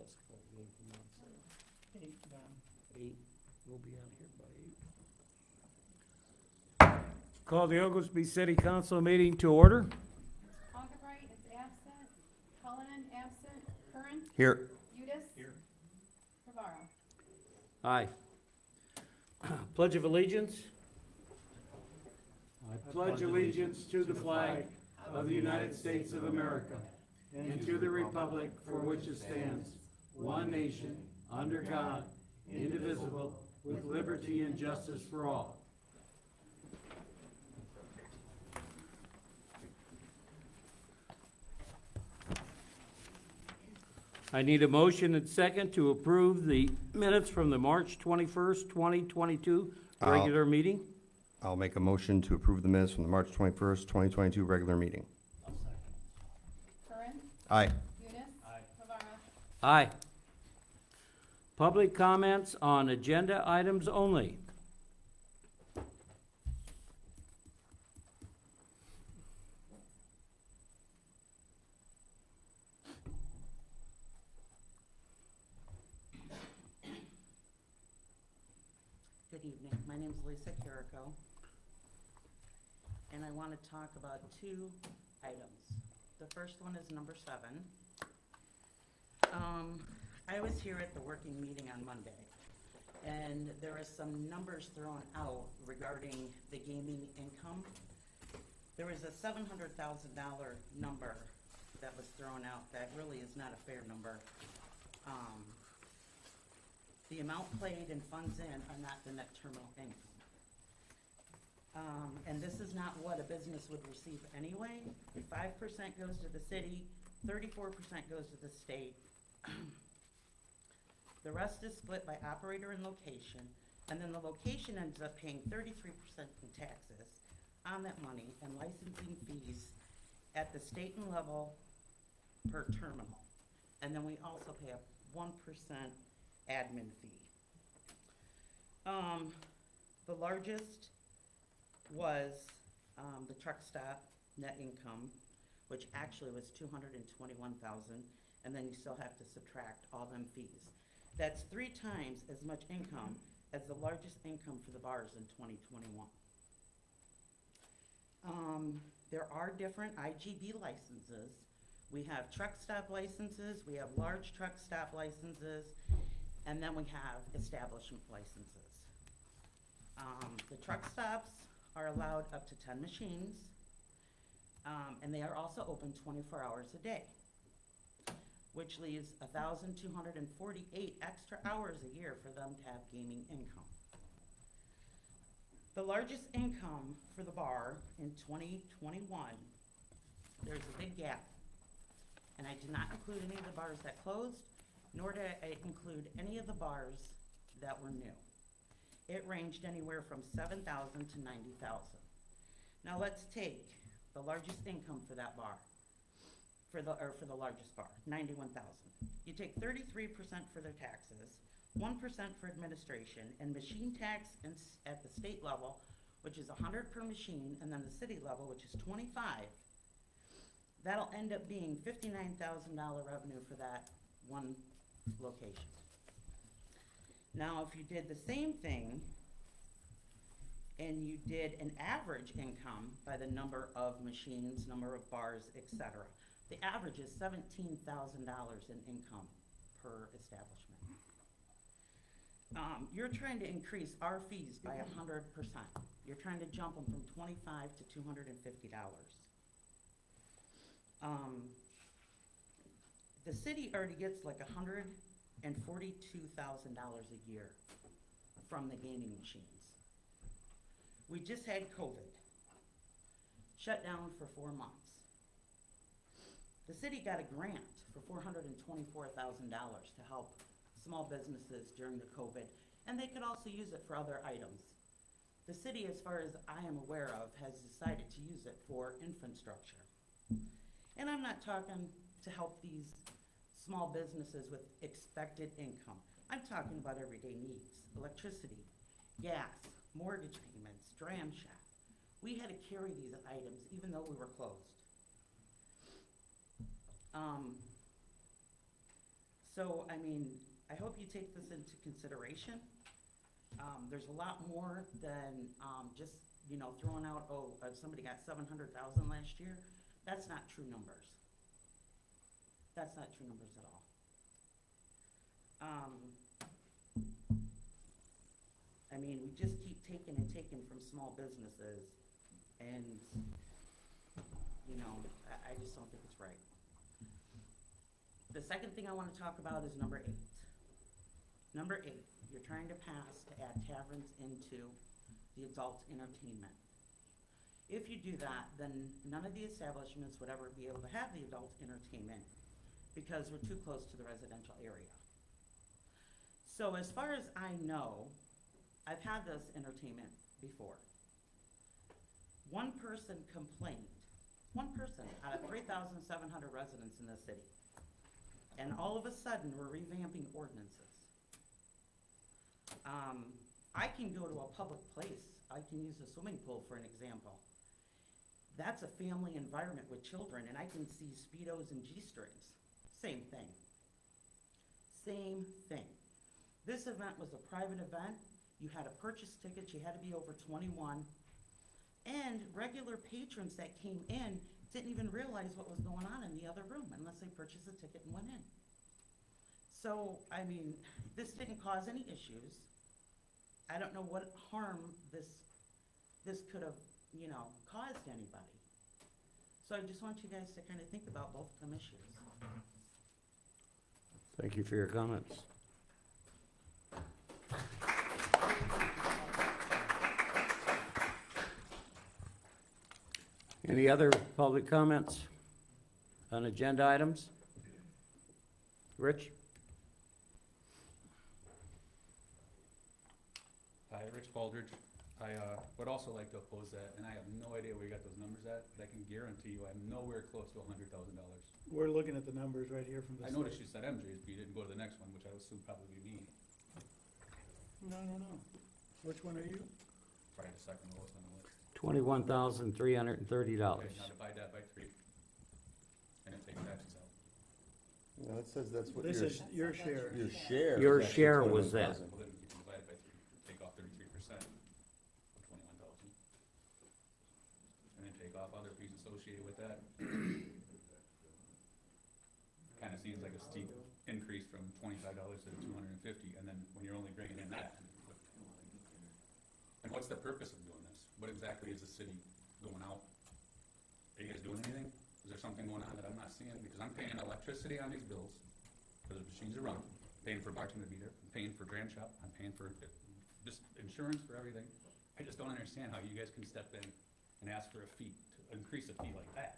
basketball game commence at 8 then. 8. We'll be out here by 8. Call the Oglesby City Council meeting to order. Augubright is absent. Cullinan absent. Curran. Here. Udis. Here. Rivara. Aye. Pledge of Allegiance. I pledge allegiance to the flag of the United States of America and to the republic for which it stands, one nation, under God, indivisible, with liberty and justice for all. I need a motion and second to approve the minutes from the March 21st, 2022 regular meeting. I'll make a motion to approve the minutes from the March 21st, 2022 regular meeting. Curran. Aye. Udis. Rivara. Aye. Public comments on agenda items only. Good evening. My name is Lisa Carrico, and I want to talk about two items. The first one is number 7. I was here at the working meeting on Monday, and there are some numbers thrown out regarding the gaming income. There was a $700,000 number that was thrown out that really is not a fair number. The amount played and funds in are not the net terminal income. And this is not what a business would receive anyway. 5% goes to the city, 34% goes to the state. The rest is split by operator and location, and then the location ends up paying 33% in taxes on that money and licensing fees at the state and level per terminal. And then we also pay a 1% admin fee. The largest was the truck stop net income, which actually was $221,000, and then you still have to subtract all them fees. That's 3 times as much income as the largest income for the bars in 2021. There are different IGB licenses. We have truck stop licenses, we have large truck stop licenses, and then we have establishment licenses. The truck stops are allowed up to 10 machines, and they are also open 24 hours a day, which leaves 1,248 extra hours a year for them to have gaming income. The largest income for the bar in 2021, there's a big gap. And I did not include any of the bars that closed, nor did I include any of the bars that were new. It ranged anywhere from $7,000 to $90,000. Now let's take the largest income for that bar, for the largest bar, $91,000. You take 33% for their taxes, 1% for administration, and machine tax at the state level, which is $100 per machine, and then the city level, which is $25. That'll end up being $59,000 revenue for that one location. Now, if you did the same thing and you did an average income by the number of machines, number of bars, etc., the average is $17,000 in income per establishment. You're trying to increase our fees by 100%. You're trying to jump them from $25 to $250. The city already gets like $142,000 a year from the gaming machines. We just had COVID, shut down for 4 months. The city got a grant for $424,000 to help small businesses during the COVID, and they could also use it for other items. The city, as far as I am aware of, has decided to use it for infrastructure. And I'm not talking to help these small businesses with expected income. I'm talking about everyday needs: electricity, gas, mortgage payments, dram shack. We had to carry these items even though we were closed. So, I mean, I hope you take this into consideration. There's a lot more than, just, you know, throwing out, oh, somebody got 700,000 last year. That's not true numbers. That's not true numbers at all. I mean, we just keep taking and taking from small businesses, and, you know, I just don't think it's right. The second thing I want to talk about is number 8. Number 8, you're trying to pass to add taverns into the adult entertainment. If you do that, then none of the establishments would ever be able to have the adult entertainment because we're too close to the residential area. So as far as I know, I've had this entertainment before. One person complained, one person out of 3,700 residents in this city. And all of a sudden, we're revamping ordinances. I can go to a public place. I can use a swimming pool for an example. That's a family environment with children, and I can see Speedos and G-strings. Same thing. Same thing. This event was a private event. You had to purchase tickets. You had to be over 21. And regular patrons that came in didn't even realize what was going on in the other room unless they purchased a ticket and went in. So, I mean, this didn't cause any issues. I don't know what harm this could have, you know, caused anybody. So I just want you guys to kind of think about both of them issues. Thank you for your comments. Any other public comments on agenda items? Rich? Hi, Rich Baldridge. I would also like to oppose that, and I have no idea where you got those numbers at, but I can guarantee you I'm nowhere close to $100,000. We're looking at the numbers right here from the. I noticed you said MJ's, but you didn't go to the next one, which I would assume probably be me. No. Which one are you? Probably the second lowest on the list. $21,330. Okay, now divide that by 3, and then take taxes out. No, it says that's what This is your share. your share. Your is actually share was that. 21,000. Well, then you can divide it by 3, take off 33% of 21,000. And then take off other fees associated with that. Kind of seems like a steep increase from $25 to $250, and then when you're only bringing in that. And what's the purpose of doing this? What exactly is the city going out? Are you guys doing anything? Is there something going on that I'm not seeing? Because I'm paying electricity on these bills, because the machines are running, paying for bartender to be there, I'm paying for Grand Shop, I'm paying for just insurance for everything. I just don't understand how you guys can step in and ask for a fee, to increase a fee like that.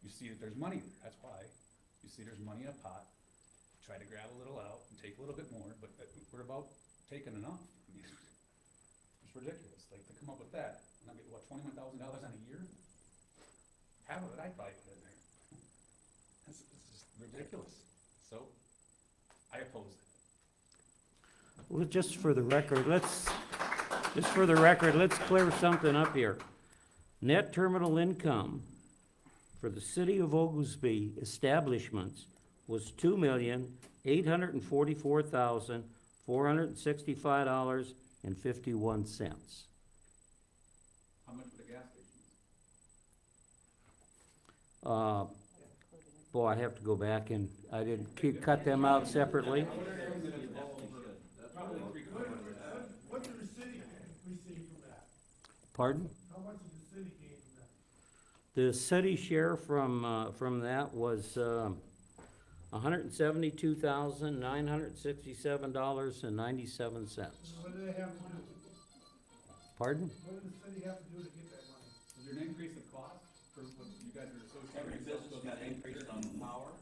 You see that there's money there, that's why. You see there's money in a pot, try to grab a little out and take a little bit more, but we're about taking enough. I mean, it's ridiculous, like, to come up with that, and I mean, what, $21,000 on a year? Half of it I probably put in there. It's just ridiculous. So, I oppose it. Well, just for the record, let's clear something up here. Net terminal income for the city of Oglesby establishments was $2,844,465.51. How much for the gas stations? Boy, I have to go back and, I didn't cut them out separately. What did the city receive from that? Pardon? How much did the city gain from that? The city share from that was, $172,967.97. What do they have to do? Pardon? What did the city have to do to get that money? Is there an increase of cost for what you guys are associated? Every business got increased on power,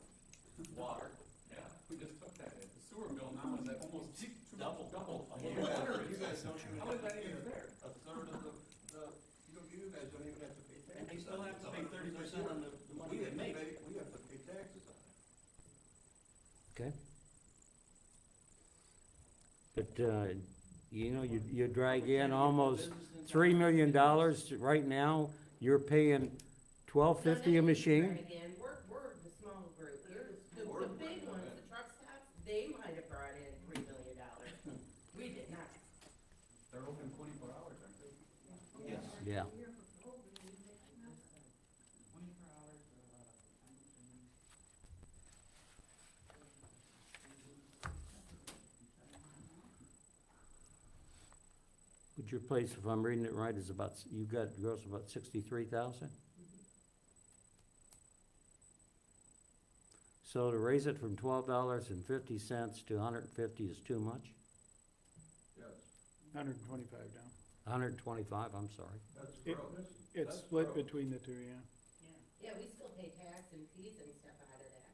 water, Yeah, we just took that in. The sewer bill now is at almost double. Well, Yeah. no wonder you guys don't, how is that even fair? A third of You guys don't even have to pay taxes. and they still have to pay 30% on the money they make. We have to pay taxes on it. Okay. But, you know, you drag in almost $3 million right now, you're paying $12.50 a machine. Again, we're the small group, you're the big ones, the truck stop They might have brought in $3 million. We did not. They're open 24 hours, aren't they? Yes. Yeah. 24 hours or a lot of time. Would your place, if I'm reading it right, is about, you got gross about 63,000? So to raise it from $12.50 to 150 is too much? Yes, 125 now. 125, I'm sorry. that's It- gross. It's That's split gross. between the two, yeah. Yeah, we still pay tax and fees and stuff out of that.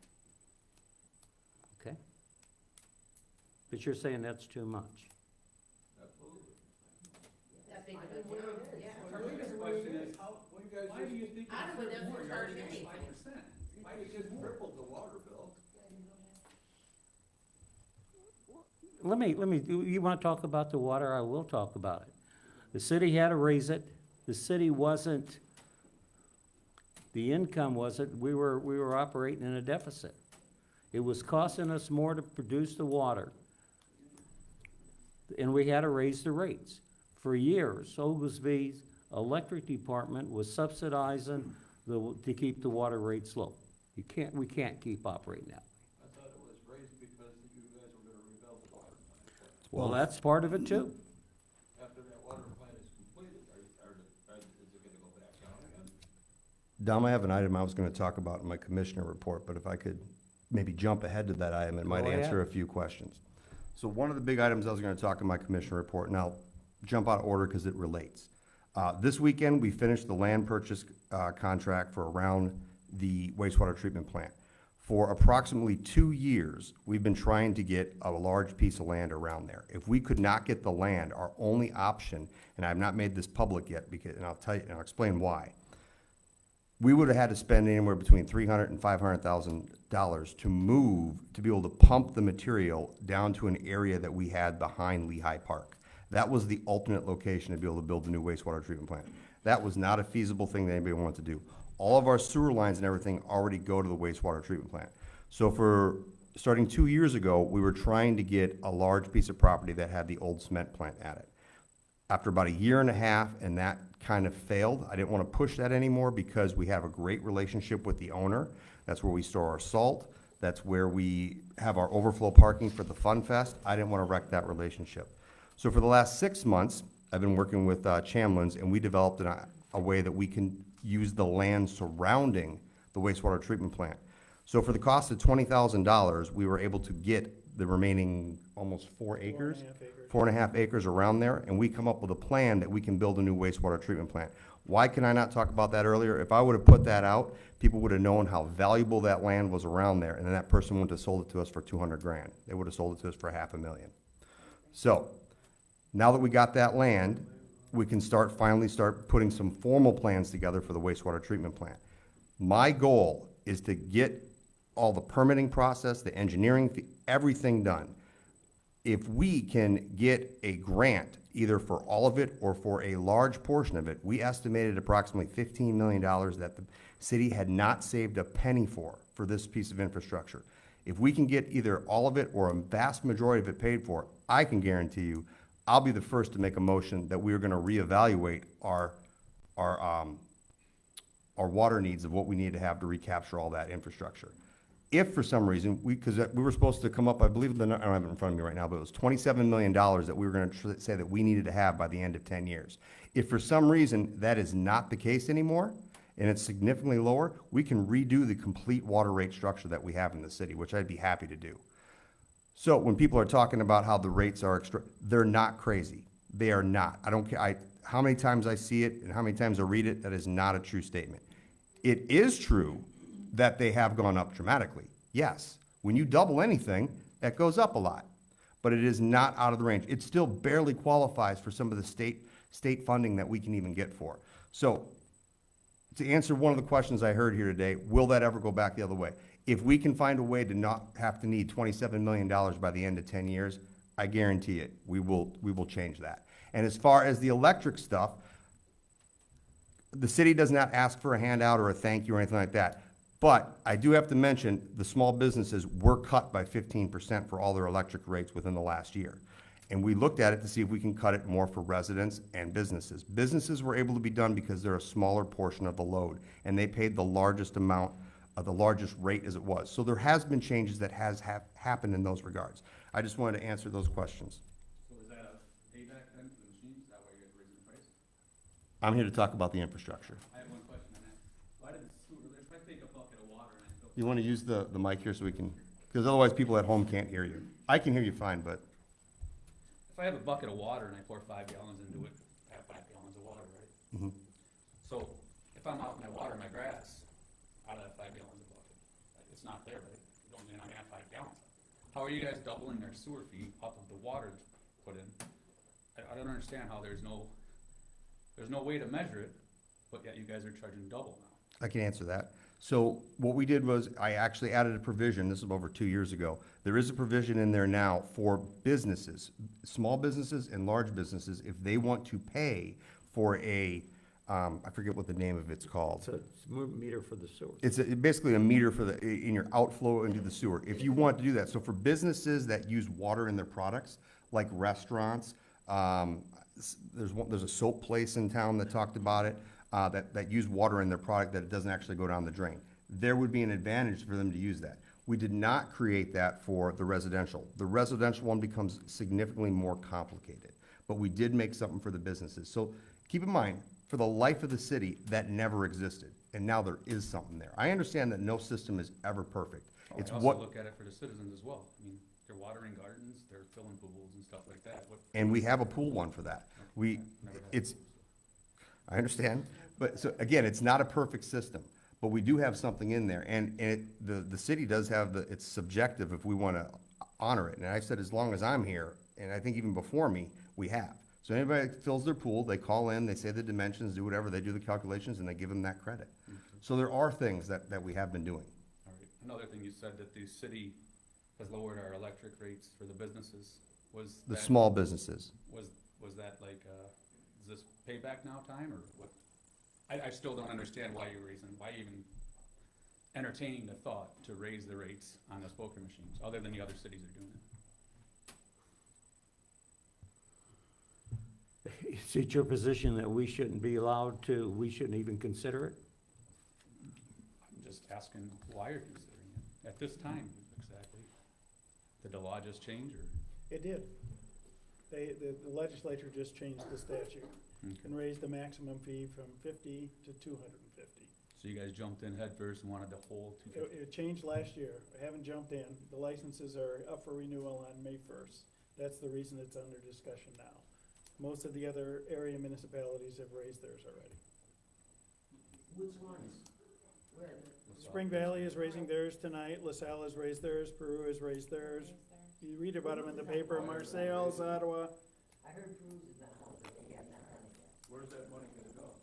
Okay. But you're saying that's too much? Absolutely. That big of a jump, yeah. Our biggest question is, Well, you guys why do you just, think I it's would worth never more? You're charge already anything. at 5%. Why you you just just more? tripled the water bill. Let me, you want to talk about the water? I will talk about it. The city had to raise it. The city wasn't, the income wasn't, we were operating in a deficit. It was costing us more to produce the water. And we had to raise the rates. For years, Oglesby's electric department was subsidizing to keep the water rates low. We can't keep operating that. I thought it was raised because you guys were gonna rebuild the water plant. Well, that's part of it too. After that water plant is completed, is it gonna go back down again? Dom, I have an item I was gonna talk about in my commissioner report, but if I could maybe jump ahead to that item, it might Go ahead. answer a few questions. So one of the big items I was gonna talk in my commissioner report, and I'll jump out of order because it relates. This weekend, we finished the land purchase, contract for around the wastewater treatment plant. For approximately 2 years, we've been trying to get a large piece of land around there. If we could not get the land, our only option, and I've not made this public yet, because, and I'll tell you, and I'll explain why. We would have had to spend anywhere between $300,000 and $500,000 to move, to be able to pump the material down to an area that we had behind Lehigh Park. That was the alternate location to be able to build the new wastewater treatment plant. That was not a feasible thing that anybody wanted to do. All of our sewer lines and everything already go to the wastewater treatment plant. So for, starting 2 years ago, we were trying to get a large piece of property that had the old cement plant at it. After about 1.5 years, and that kind of failed, I didn't want to push that anymore because we have a great relationship with the owner. That's where we store our salt. That's where we have our overflow parking for the Fun Fest. I didn't want to wreck that relationship. So for the last 6 months, I've been working with Chamlin's, and we developed a way that we can use the land surrounding the wastewater treatment plant. So for the cost of $20,000, we were able to get the remaining almost 4 acres. 4.5 acres around there, and we come up with a plan that we can build a new wastewater treatment plant. Why can I not talk about that earlier? If I would have put that out, people would have known how valuable that land was around there, and then that person wouldn't have sold it to us for $200,000. They would have sold it to us for $500,000. So, now that we got that land, we can finally start putting some formal plans together for the wastewater treatment plant. My goal is to get all the permitting process, the engineering, everything done. If we can get a grant, either for all of it or for a large portion of it, we estimated approximately $15 million that the city had not saved a penny for this piece of infrastructure. If we can get either all of it or a vast majority of it paid for, I can guarantee you, I'll be the first to make a motion that we are gonna reevaluate our water needs of what we need to have to recapture all that infrastructure. If for some reason, because we were supposed to come up, I believe, I don't have it in front of me right now, but it was $27 million that we were gonna say that we needed to have by the end of 10 years. If for some reason that is not the case anymore, and it's significantly lower, we can redo the complete water rate structure that we have in the city, which I'd be happy to do. So when people are talking about how the rates are they're not crazy. They are not. I don't care, how many times I see it and how many times I read it, that is not a true statement. It is true that they have gone up dramatically. Yes, when you double anything, that goes up a lot. But it is not out of the range. It still barely qualifies for some of the state funding that we can even get for. So, to answer one of the questions I heard here today, will that ever go back the other way? If we can find a way to not have to need $27 million by the end of 10 years, I guarantee it, we will change that. And as far as the electric stuff, the city does not ask for a handout or a thank you or anything like that. But I do have to mention, the small businesses were cut by 15% for all their electric rates within the last year. And we looked at it to see if we can cut it more for residents and businesses. Businesses were able to be done because they're a smaller portion of the load, and they paid the largest amount, the largest rate as it was. So there has been changes that has happened in those regards. I just wanted to answer those questions. So is that a payback then for the machines? Is that why you guys raising the price? I'm here to talk about the infrastructure. I have one question on that. Why did the sewer, if I take a bucket of water and I fill. You want to use the mic here so we can, because otherwise people at home can't hear you. I can hear you fine, but If I have a bucket of water and I pour 5 gallons into it, I have 5 gallons of water, right? Mhm. So if I'm out and I water my grass out of that 5 gallons of bucket, it's not there, right? You don't, you're not gonna have 5 gallons. How are you guys doubling their sewer fee off of the water that's put in? I don't understand how there's no way to measure it, but yet you guys are charging double now. I can answer that. So what we did was, I actually added a provision, this is over 2 years ago. There is a provision in there now for businesses, small businesses and large businesses, if they want to pay for a, I forget what the name of it's called. It's a meter for the sewer. It's basically a meter for the, in your outflow into the sewer. If you want to do that, so for businesses that use water in their products, like restaurants, there's a soap place in town that talked about it, that use water in their product, that it doesn't actually go down the drain. There would be an advantage for them to use that. We did not create that for the residential. The residential one becomes significantly more complicated, but we did make something for the businesses. So keep in mind, for the life of the city, that never existed, and now there is something there. I understand that no system is ever perfect. It's I also what, look at it for the citizens as well. I mean, they're watering gardens, they're filling pools and stuff like that. and we have a pool one for that. Never had It's, pools. I understand, but, so, again, it's not a perfect system, but we do have something in there, and the city does have it's subjective if we wanna honor it, and I said, as long as I'm here, and I think even before me, we have. So anybody that fills their pool, they call in, they say the dimensions, do whatever, they do the calculations, and they give them that credit. So there are things that we have been doing. All right. Another thing you said that the city has lowered our electric rates for the businesses. Was The that- small businesses. Was that like, is this payback now time or what? I still don't understand why you even entertaining the thought to raise the rates on the poker machines, other than the other cities are doing it. Is it your position that we shouldn't be allowed to, we shouldn't even consider it? I'm just asking why you're considering it at this time exactly. Did the law just change or? It did. The legislature just changed the statute and raised the maximum fee from 50 to 250. So you guys jumped in headfirst and wanted the whole two fifty? It changed last year. I haven't jumped in. The licenses are up for renewal on May 1st. That's the reason it's under discussion now. Most of the other area municipalities have raised theirs already. Which ones? Where? Spring Valley is raising theirs tonight. LaSalle has raised theirs. Peru has raised theirs. You read about them in the paper. Marseilles, Ottawa. I heard Cruz is not home, but they have not done it yet. Where's that money gonna go?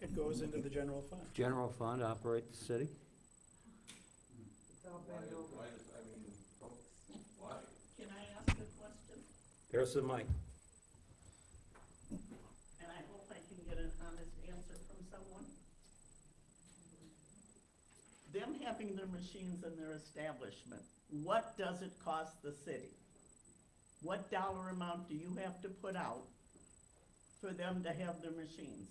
It goes into the general fund. General fund operate the city? It's all Why, been over. why? Can I ask a question? There's the mic. And I hope I can get an honest answer from someone. Them having their machines in their establishment, what does it cost the city? What dollar amount do you have to put out for them to have their machines?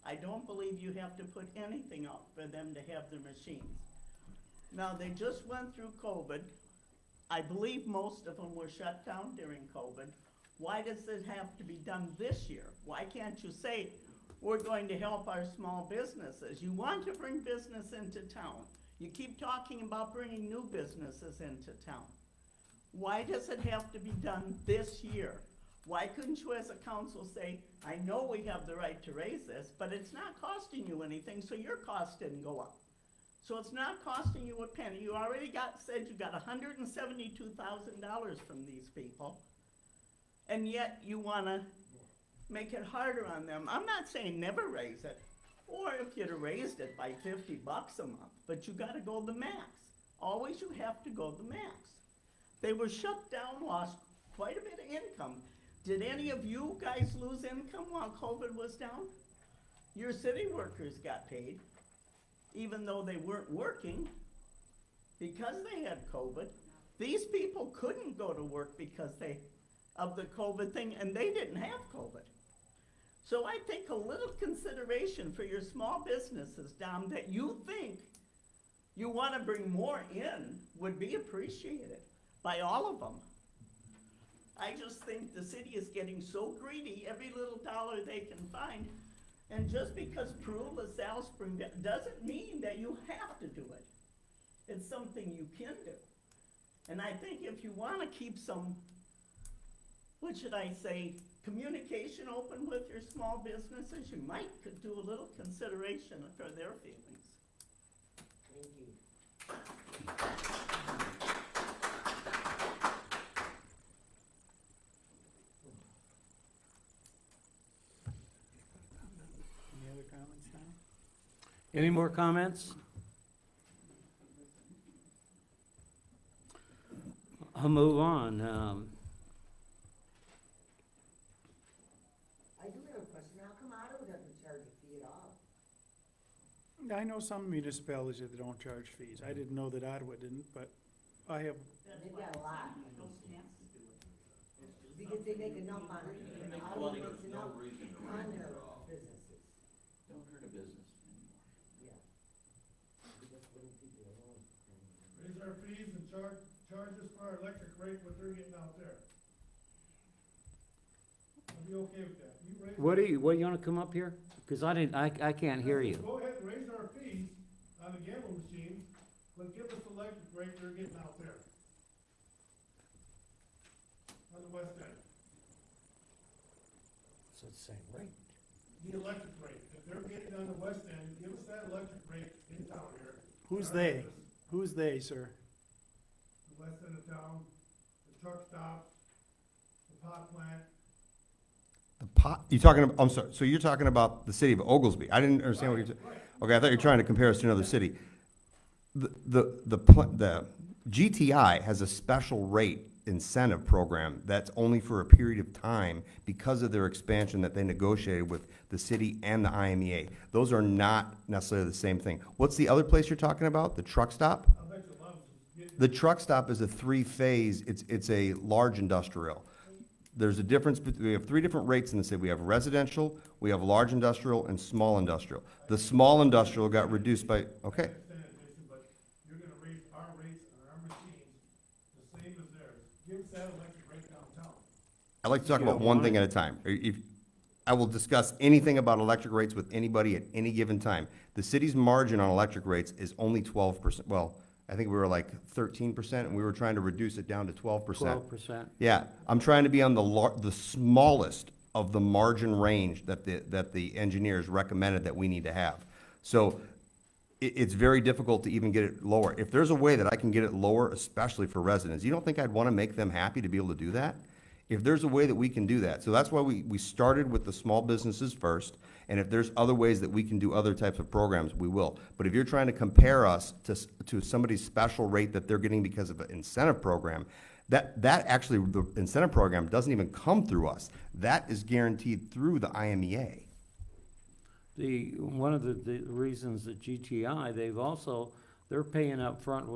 I don't believe you have to put anything out for them to have their machines. Now, they just went through COVID. I believe most of them were shut down during COVID. Why does it have to be done this year? Why can't you say, we're going to help our small businesses? You want to bring business into town. You keep talking about bringing new businesses into town. Why does it have to be done this year? Why couldn't you as a council say, I know we have the right to raise this, but it's not costing you anything, so your cost didn't go up. So it's not costing you a penny. You already said you got $172,000 from these people, and yet you wanna make it harder on them. I'm not saying never raise it, or if you'd have raised it by $50 a month, but you gotta go the max. Always you have to go the max. They were shut down, lost quite a bit of income. Did any of you guys lose income while COVID was down? Your city workers got paid. even though they weren't working, because they had COVID. These people couldn't go to work because of the COVID thing, and they didn't have COVID. So I think a little consideration for your small businesses, Dom, that you think you wanna bring more in would be appreciated by all of them. I just think the city is getting so greedy, every little dollar they can find. And just because Prue, LaSalle, Spring doesn't mean that you have to do it. It's something you can do. And I think if you wanna keep some, what should I say, communication open with your small businesses, you might could do a little consideration for their feelings. Thank you. Any other comments now? Any more comments? I'll move on. I do have a question. How come Ottawa doesn't charge a fee at all? I know some municipalities that don't charge fees. I didn't know that Ottawa didn't, but I have, They've got a lot. Because they make enough on it. Ottawa makes enough No reason to on raise their it at all. businesses. Don't hurt a business anymore. Yeah. We just wouldn't keep it alone. Raise our fees and charge us for our electric rate what they're getting out there. I'll be okay with that. You raise. What do you wanna come up here? Cause I can't hear you. Go ahead and raise our fees on the gambling machines, but give us the electric rate they're getting out there. On the west end, It's the same rate. the electric rate, if they're getting on the west end, give us that electric rate in town here. who's Our they? business. Who's they, sir? The west end of town, the truck stops, the pot plant. You talking, I'm sorry, so you're talking about the city of Oglesby? I didn't understand what you're, okay, I thought you were trying to compare us to another city. The GTI has a special rate incentive program that's only for a period of time because of their expansion that they negotiated with the city and the IMEA. Those are not necessarily the same thing. What's the other place you're talking about? The truck stop? I bet you a lot of us get. The truck stop is a three-phase, it's a large industrial. There's a difference, we have three different rates in the city. We have residential, we have large industrial, and small industrial. The small industrial got reduced by, okay, Understand it, Jason, but you're gonna raise our rates on our machines the same as theirs. Give us that electric rate downtown. I'd like to talk about one thing at a time. I will discuss anything about electric rates with anybody at any given time. The city's margin on electric rates is only 12%. Well, I think we were like 13%, and we were trying to reduce it down to 12%. 12%. Yeah, I'm trying to be on the smallest of the margin range that the engineers recommended that we need to have. So it's very difficult to even get it lower. If there's a way that I can get it lower, especially for residents, you don't think I'd want to make them happy to be able to do that? If there's a way that we can do that. So that's why we started with the small businesses first, and if there's other ways that we can do other types of programs, we will. But if you're trying to compare us to somebody's special rate that they're getting because of an incentive program, that actually, the incentive program doesn't even come through us. That is guaranteed through the IMEA. One of the reasons that GTI, they're paying up front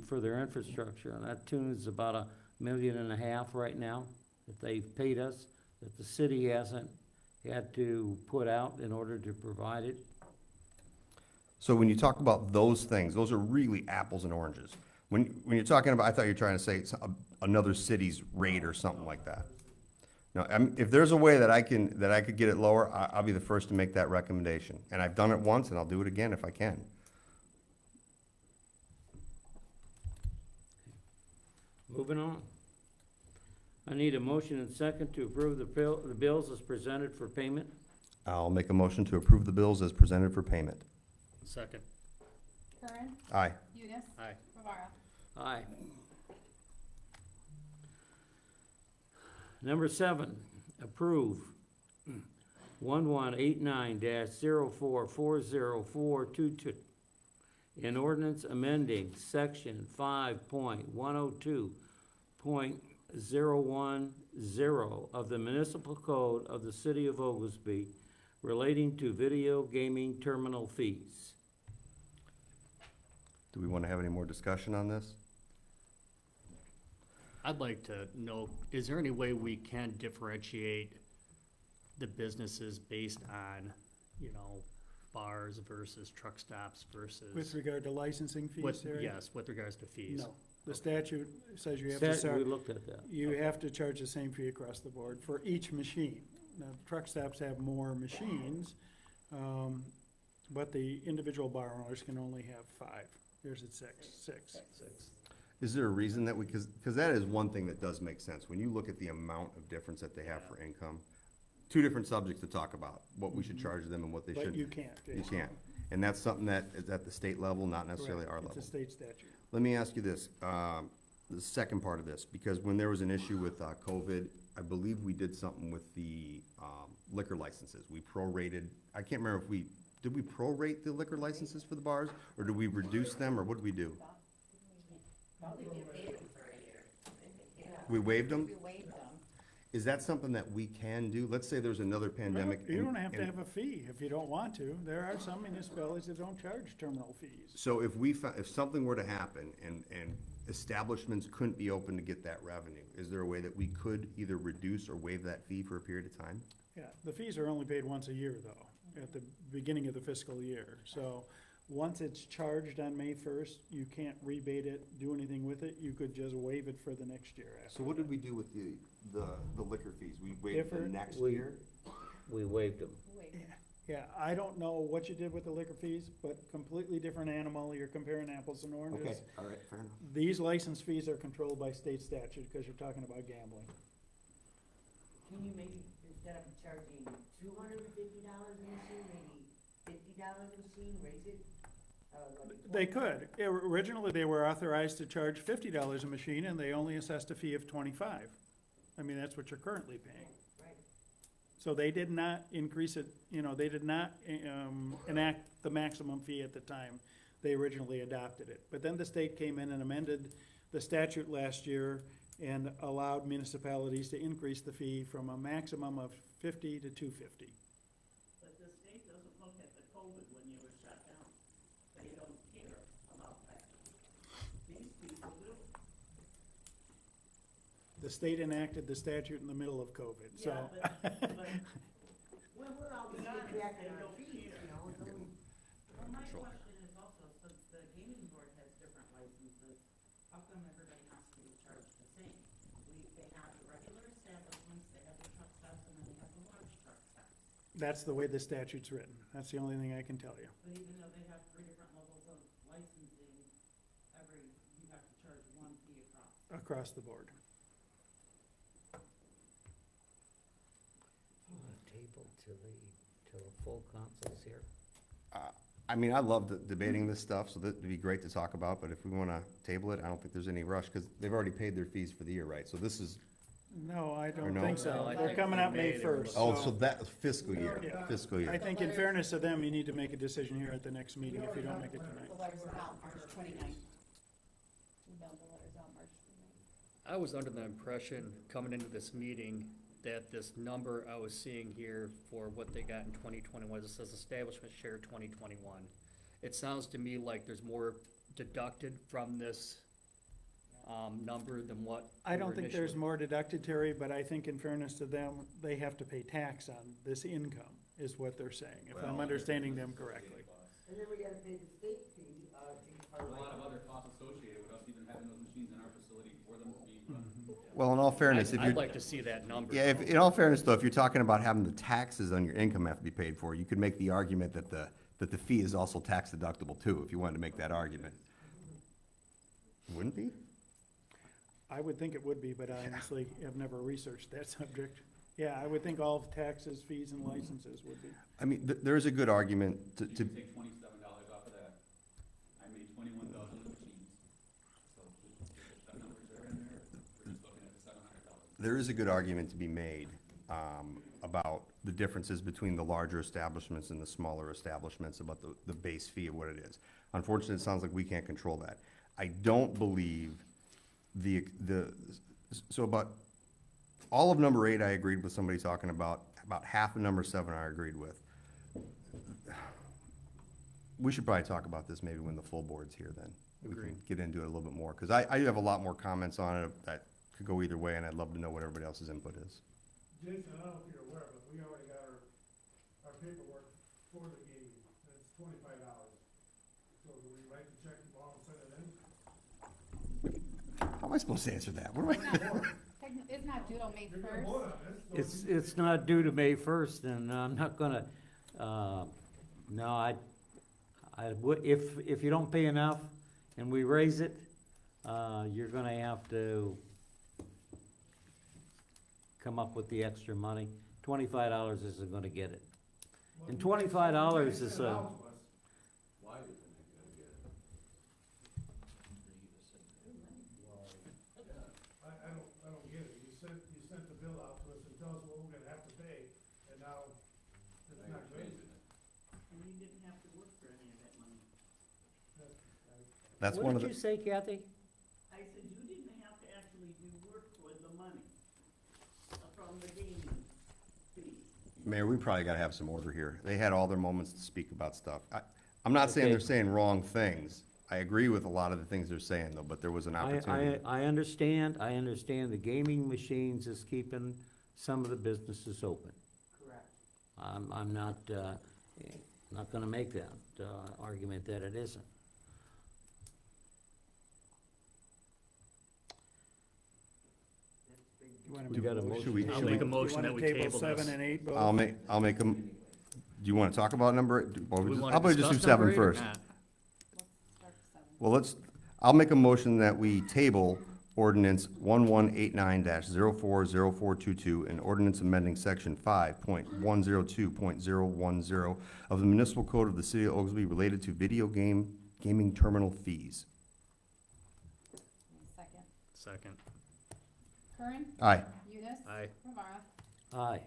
for their infrastructure, and that tune's about $1.5 million right now that they've paid us, that the city hasn't had to put out in order to provide it. So when you talk about those things, those are really apples and oranges. When you're talking about, I thought you were trying to say it's another city's rate or something like that. No, if there's a way that I could get it lower, I'll be the first to make that recommendation. And I've done it once, and I'll do it again if I can. Moving on. I need a motion and second to approve the bills as presented for payment. I'll make a motion to approve the bills as presented for payment. Second. Curran, Aye. Udis. Aye. Rivera. Aye. Number 7, approve 1189-044042. An ordinance amending section 5.102.010 of the municipal code of the city of Oglesby relating to video gaming terminal fees. Do we want to have any more discussion on this? I'd like to know, is there any way we can differentiate the businesses based on, you know, bars versus truck stops versus? With regard to licensing fees, with- Harry? Yes, with regards to fees. No, the statute says you have to We start, looked at that. you have to charge the same fee across the board for each machine. Now, truck stops have more machines, but the individual bar owners can only have 5. Here's at six. Is there a reason that we, because that is one thing that does make sense. When you look at the amount of difference that they have for income, two different subjects to talk about, what we should charge them and what they But shouldn't. you can't, You Jason. can't. And that's something that is at the state level, not necessarily Correct. our level. It's a state statute. Let me ask you this, the second part of this, because when there was an issue with COVID, I believe we did something with the liquor licenses. We prorated, I can't remember if did we prorate the liquor licenses for the bars, or did we reduce them, or what did we do? We waived them? Is that something that we can do? Let's say there's another pandemic. You and- don't have to and- have a fee if you don't want to. There are some municipalities that don't charge terminal fees. So if something were to happen and establishments couldn't be open to get that revenue, is there a way that we could either reduce or waive that fee for a period of time? Yeah, the fees are only paid once a year, though, at the beginning of the fiscal year. So, once it's charged on May 1st, you can't rebate it, do anything with it. You could just waive it for the next year after. So what did we do with the liquor fees? We waived the Different. next We- year? We waived them. Yeah, I don't know what you did with the liquor fees, but completely different animal. You're comparing apples and oranges. Okay, all right, fair enough. These license fees are controlled by state statute because you're talking about gambling. Can you maybe, instead of charging $250 a machine, maybe $50 a machine, raise it? Like They could. Originally, they were authorized to charge $50 a machine, and they only assessed a fee of $25. I mean, that's what you're currently paying. Right. So they did not increase it, they did not enact the maximum fee at the time they originally adopted it. But then the state came in and amended the statute last year and allowed municipalities to increase the fee from a maximum of $50 to $250. But the state doesn't look at the COVID when you were shut down. They don't care about that. These people do. The state enacted the statute in the middle of COVID, so. Yeah, but Well, we're all be getting honest, back they on our don't feet, care. you know, Well, my question is also, since the gaming board has different licenses, how come everybody has to be charged the same? They have the regular establishments, they have the truck stops, and then they have the large truck stops. That's the way the statute's written. That's the only thing I can tell you. But even though they have 3 different levels of licensing, you have to charge one fee across. Across the board. Table till the full council's here. I mean, I love debating this stuff, so that'd be great to talk about, but if we wanna table it, I don't think there's any rush, because they've already paid their fees for the year, right? So this is, No, I Or don't no? think so. No, I They're think coming in up May May they were 1st. so that fiscal year, Yeah. fiscal year. I think in fairness to them, you need to make a decision here at the next meeting if you don't make it The tonight. letters are out March 29th. We mailed the letters out March 29th. I was under the impression, coming into this meeting, that this number I was seeing here for what they got in 2021, it says establishment share 2021. It sounds to me like there's more deducted from this number than what. I we don't were think there's initially- more deducted, Terry, but I think in fairness to them, they have to pay tax on this income, is what they're saying, if I'm understanding them correctly. And then we gotta pay the state fee, There's a lot of other costs associated with us even having those machines in our facility for them to be run. Well, in all fairness, if I'd you're, like to see that number. yeah, in all fairness though, if you're talking about having the taxes on your income have to be paid for, you could make the argument that the fee is also tax deductible too, if you wanted to make that argument. Wouldn't be? I would think it would be, but I honestly have never researched that subject. Yeah, I would think all taxes, fees, and licenses would be. I mean, there is a good argument to, You can take $27 off of that. I made 21,000 machines. So if that numbers are in there, we're just looking at the 700,000. there is a good argument to be made about the differences between the larger establishments and the smaller establishments, about the base fee of what it is. Unfortunately, it sounds like we can't control that. I don't believe so about all of number 8 I agreed with somebody talking about half of number 7 I agreed with. we should probably talk about this maybe when the full board's here then. We can Agreed. get into it a little bit more, because I have a lot more comments on it that could go either way, and I'd love to know what everybody else's input is. Jason, I don't know if you're aware, but we already got our paperwork for the gaming, and it's $25. So do we write the check and all and send it in? How am I supposed to answer that? What am I? It's not due till May You're gonna first. vote on this, so It's not due to May first, and I'm not gonna, no, I would, if you don't pay enough and we raise it, you're gonna have to come up with the extra money. $25 isn't gonna get it. And $25 is send it a, out to us. Why isn't it gonna get it? I don't get it. You sent the bill out to us and tell us what we're gonna have to pay, and now it's Now not you're good. changing it. And you didn't have to work for any of that money. That's one what of did the, you say, Kathy? I said you didn't have to actually do work for the money from the gaming fee. Mayor, we probably gotta have some order here. They had all their moments to speak about stuff. I'm not saying Okay. they're saying wrong things. I agree with a lot of the things they're saying, though, but there was an opportunity. I understand the gaming machines is keeping some of the businesses open. Correct. I'm not gonna make that, argument that it isn't. You wanna We do- got a Should motion. we- I'll should make we- a motion that we table this. 7 and 8 both? I'll make them, do you wanna talk about number, or Do we how wanna about we just do discuss 7 number eight or first? not? Start at 7. Well, I'll make a motion that we table ordinance 1189-040422 and ordinance amending section 5.102.010 of the municipal code of the city of Oglesby related to gaming terminal fees. Second. Second. Curran? Aye. Udis? Aye. Rivera? Aye.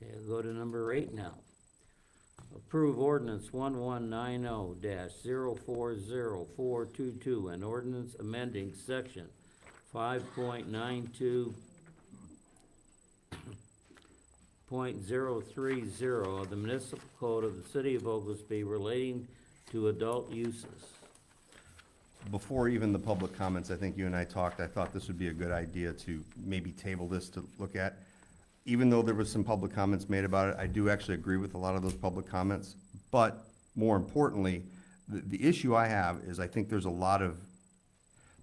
Okay, I'll go to number 8 now. Approve ordinance 1190-040422, an ordinance amending section 5.92.030 of the municipal code of the city of Oglesby relating to adult uses. Before even the public comments, I think you and I talked, I thought this would be a good idea to maybe table this to look at. Even though there was some public comments made about it, I do actually agree with a lot of those public comments. But more importantly, the issue I have is I think there's a lot of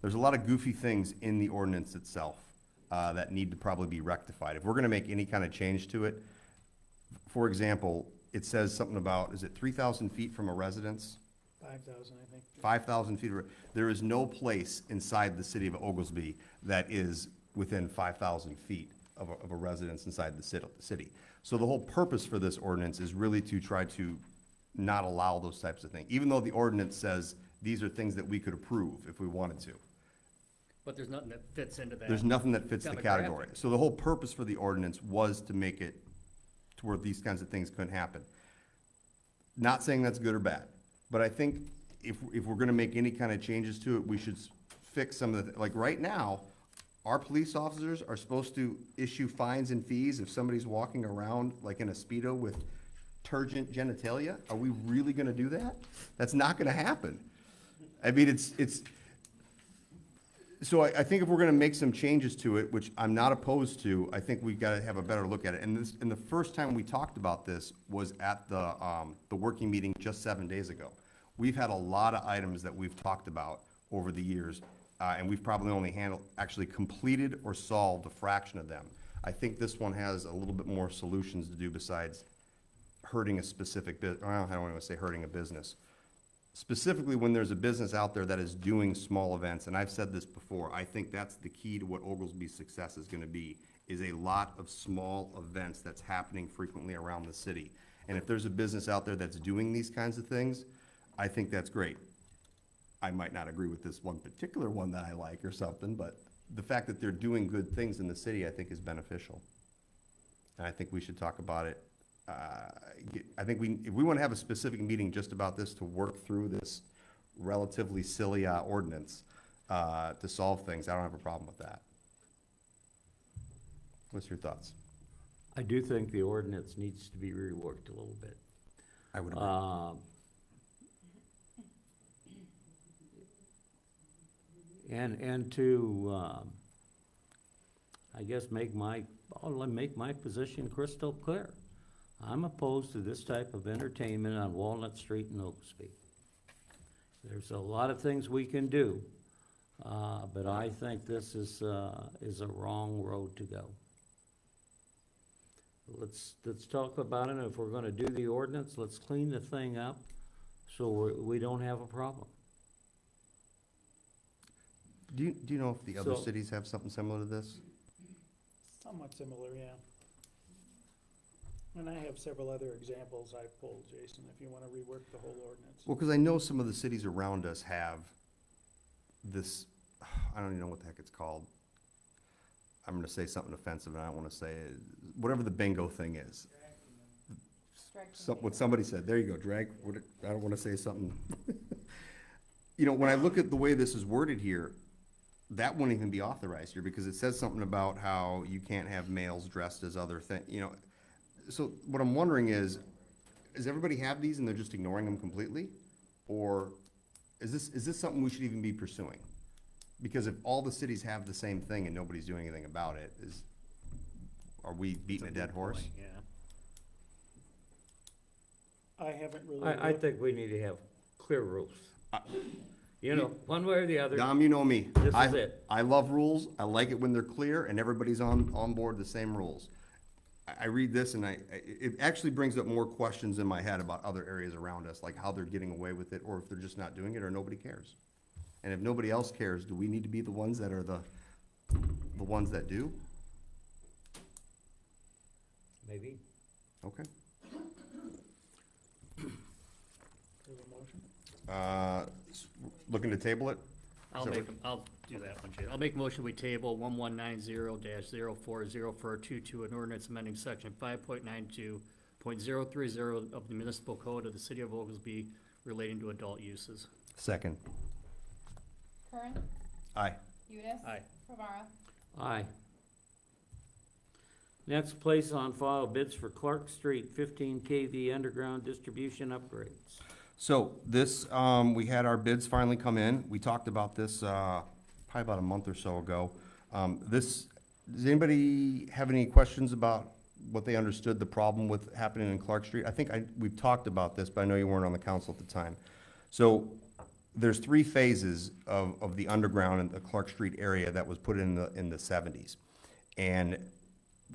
goofy things in the ordinance itself that need to probably be rectified. If we're gonna make any kind of change to it, for example, it says something about, is it 3,000 feet from a residence? 5,000, I think. 5,000 feet. There is no place inside the city of Oglesby that is within 5,000 feet of a residence inside the city. So the whole purpose for this ordinance is really to try to not allow those types of things, even though the ordinance says these are things that we could approve if we wanted to. But there's nothing that fits into that. There's nothing that fits the demographic. category. So the whole purpose for the ordinance was to make it to where these kinds of things couldn't happen. Not saying that's good or bad, but I think if we're gonna make any kind of changes to it, we should fix some of the, like, right now, our police officers are supposed to issue fines and fees if somebody's walking around like in a Speedo with turgent genitalia. Are we really gonna do that? That's not gonna happen. I mean, so I think if we're gonna make some changes to it, which I'm not opposed to, I think we gotta have a better look at it. And the first time we talked about this was at the working meeting just 7 days ago. We've had a lot of items that we've talked about over the years, and we've probably only actually completed or solved a fraction of them. I think this one has a little bit more solutions to do besides hurting a specific I don't want to say hurting a business. Specifically, when there's a business out there that is doing small events, and I've said this before, I think that's the key to what Oglesby's success is gonna be, is a lot of small events that's happening frequently around the city. And if there's a business out there that's doing these kinds of things, I think that's great. I might not agree with this one particular one that I like or something, but the fact that they're doing good things in the city, I think is beneficial. And I think we should talk about it. I think if we want to have a specific meeting just about this to work through this relatively silly ordinance to solve things, I don't have a problem with that. What's your thoughts? I do think the ordinance needs to be reworked a little bit. I would agree. And to, I guess, make my position crystal clear. I'm opposed to this type of entertainment on Walnut Street in Oglesby. There's a lot of things we can do, but I think this is a wrong road to go. Let's talk about it. If we're gonna do the ordinance, let's clean the thing up so we don't have a problem. Do you know if the other So- cities have something similar to this? Somewhat similar, yeah. And I have several other examples I pulled, Jason, if you wanna rework the whole ordinance. Well, because I know some of the cities around us have this, I don't even know what the heck it's called. I'm gonna say something offensive, and I don't wanna say it. Whatever the bingo thing is. What somebody said, there you go, I don't wanna say something. You know, when I look at the way this is worded here, that wouldn't even be authorized here, because it says something about how you can't have males dressed as other you know. So what I'm wondering is, does everybody have these and they're just ignoring them completely? Or is this something we should even be pursuing? Because if all the cities have the same thing and nobody's doing anything about it, are we beating a dead horse? Yeah. I haven't really. I think we need to have clear rules. You know, one way or the other. Dom, you know me. This is it. I love rules. I like it when they're clear and everybody's on board the same rules. I read this and it actually brings up more questions in my head about other areas around us, like how they're getting away with it, or if they're just not doing it, or nobody cares. And if nobody else cares, do we need to be the ones that are the ones that do? Maybe. Okay. There's a motion. Looking to table it? I'll do that one, Jay. I'll make a motion, we table 1190-040422, an ordinance amending section 5.92.030 of the municipal code of the city of Oglesby relating to adult uses. Second. Curran, Aye. Udis. Aye. Rivera. Aye. Next, place on file bids for Clark Street 15 kV underground distribution upgrades. So this, we had our bids finally come in. We talked about this, probably about a month or so ago. Does anybody have any questions about what they understood the problem with happening in Clark Street? I think we've talked about this, but I know you weren't on the council at the time. So there's 3 phases of the underground in the Clark Street area that was put in the 70s. And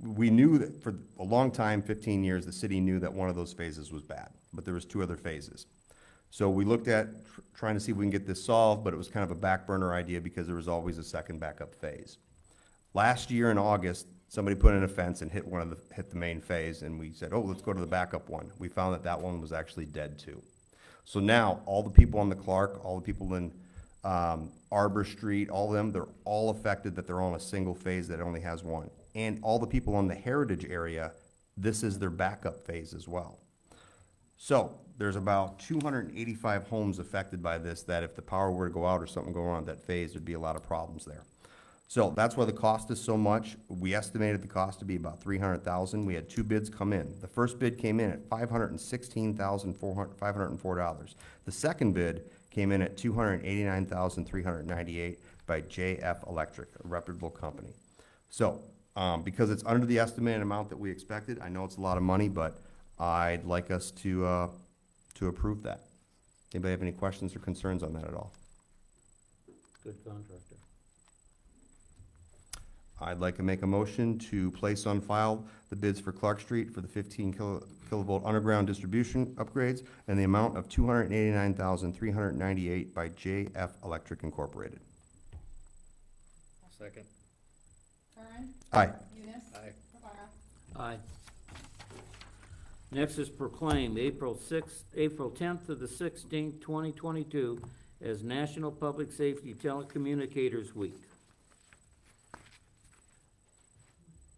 we knew that for a long time, 15 years, the city knew that one of those phases was bad, but there was 2 other phases. So we looked at trying to see if we can get this solved, but it was kind of a back burner idea because there was always a second backup phase. Last year in August, somebody put in a fence and hit the main phase, and we said, oh, let's go to the backup one. We found that one was actually dead too. So now, all the people on the Clark, all the people in Arbor Street, all of them, they're all affected that they're on a single phase that only has one. And all the people on the Heritage area, this is their backup phase as well. So, there's about 285 homes affected by this, that if the power were to go out or something go wrong with that phase, there'd be a lot of problems there. So that's why the cost is so much. We estimated the cost to be about $300,000. We had 2 bids come in. The first bid came in at $516,504. The second bid came in at $289,398 by JF Electric, a reputable company. So, because it's under the estimated amount that we expected, I know it's a lot of money, but I'd like us to approve that. Anybody have any questions or concerns on that at all? Good contractor. I'd like to make a motion to place on file the bids for Clark Street for the 15 kilovolt underground distribution upgrades and the amount of $289,398 by JF Electric Incorporated. Second. Curran, Aye. Udis. Aye. Rivera. Aye. Next is proclaimed April 10th to the 16th, 2022 as National Public Safety Telecommunicators Week.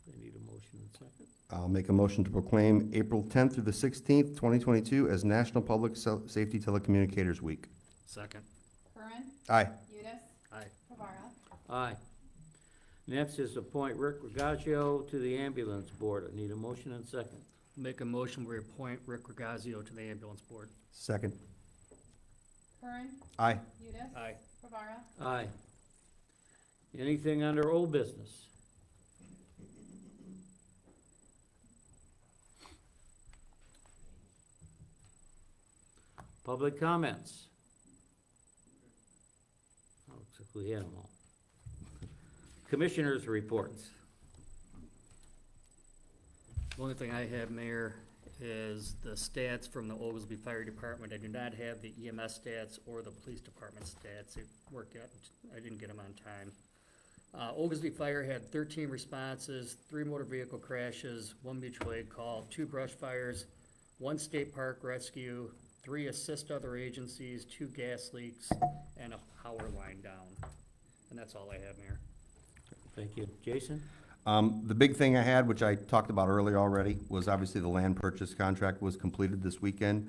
I need a motion and second. I'll make a motion to proclaim April 10th through the 16th, 2022 as National Public Safety Telecommunicators Week. Second. Curran, Aye. Udis. Aye. Rivera. Aye. Next is appoint Rick Regaggio to the ambulance board. I need a motion and second. Make a motion, we appoint Rick Regazio to the ambulance board. Second. Curran, Aye. Udis. Aye. Rivera. Aye. Anything under old business? Public comments? Oh, looks like we had them all. Commissioners' reports. The only thing I have, Mayor, is the stats from the Oglesby Fire Department. I do not have the EMS stats or the police department stats. It worked out, I didn't get them on time. Oglesby Fire had 13 responses, 3 motor vehicle crashes, 1 mutual aid call, 2 brush fires, 1 state park rescue, 3 assist other agencies, 2 gas leaks, and a power line down. And that's all I have, Mayor. Thank you. Jason? The big thing I had, which I talked about earlier already, was obviously the land purchase contract was completed this weekend.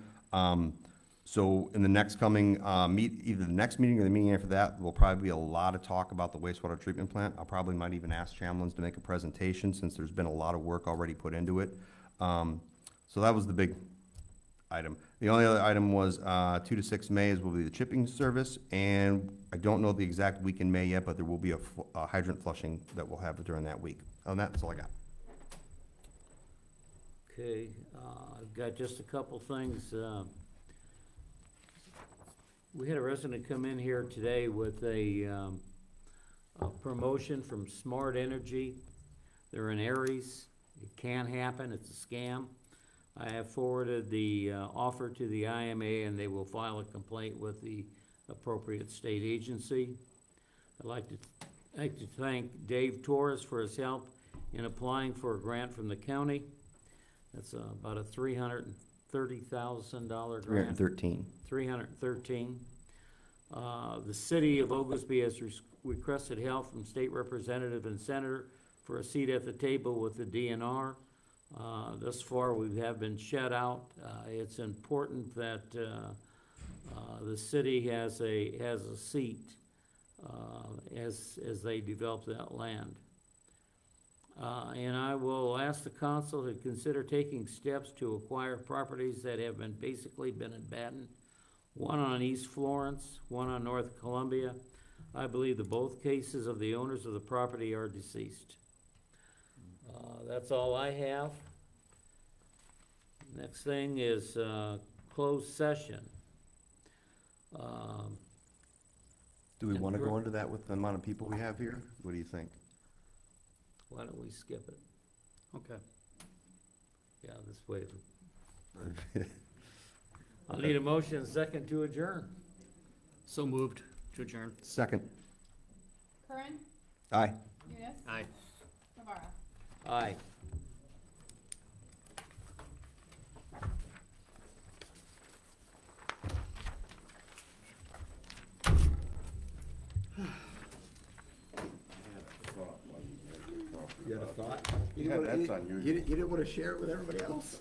So in the next coming, either the next meeting or the meeting after that, will probably be a lot of talk about the wastewater treatment plant. I probably might even ask Chamlins to make a presentation, since there's been a lot of work already put into it. So that was the big item. The only other item was 2 to 6 May will be the chipping service, and I don't know the exact week in May yet, but there will be a hydrant flushing that we'll have during that week. And that's all I got. Okay, I've got just a couple things. We had a resident come in here today with a promotion from Smart Energy. They're in Aries. It can happen, it's a scam. I have forwarded the offer to the IMA, and they will file a complaint with the appropriate state agency. I'd like to thank Dave Torres for his help in applying for a grant from the county. That's about a $330,000 grant. 313. 313. The city of Oglesby has requested help from state representative and senator for a seat at the table with the DNR. Thus far, we have been shut out. It's important that the city has a seat as they develop that land. And I will ask the council to consider taking steps to acquire properties that have basically been abandoned. One on East Florence, one on North Columbia. I believe that both cases of the owners of the property are deceased. That's all I have. Next thing is closed session. Do we want to go into that with the amount of people we have here? What do you think? Why don't we skip it? Okay. Yeah, this way. I'll need a motion and second to adjourn. So moved to adjourn. Second. Curran, Aye. Udis. Aye. Rivera. Aye. You had a thought? Yeah, that's unusual. You didn't want to share it with everybody else?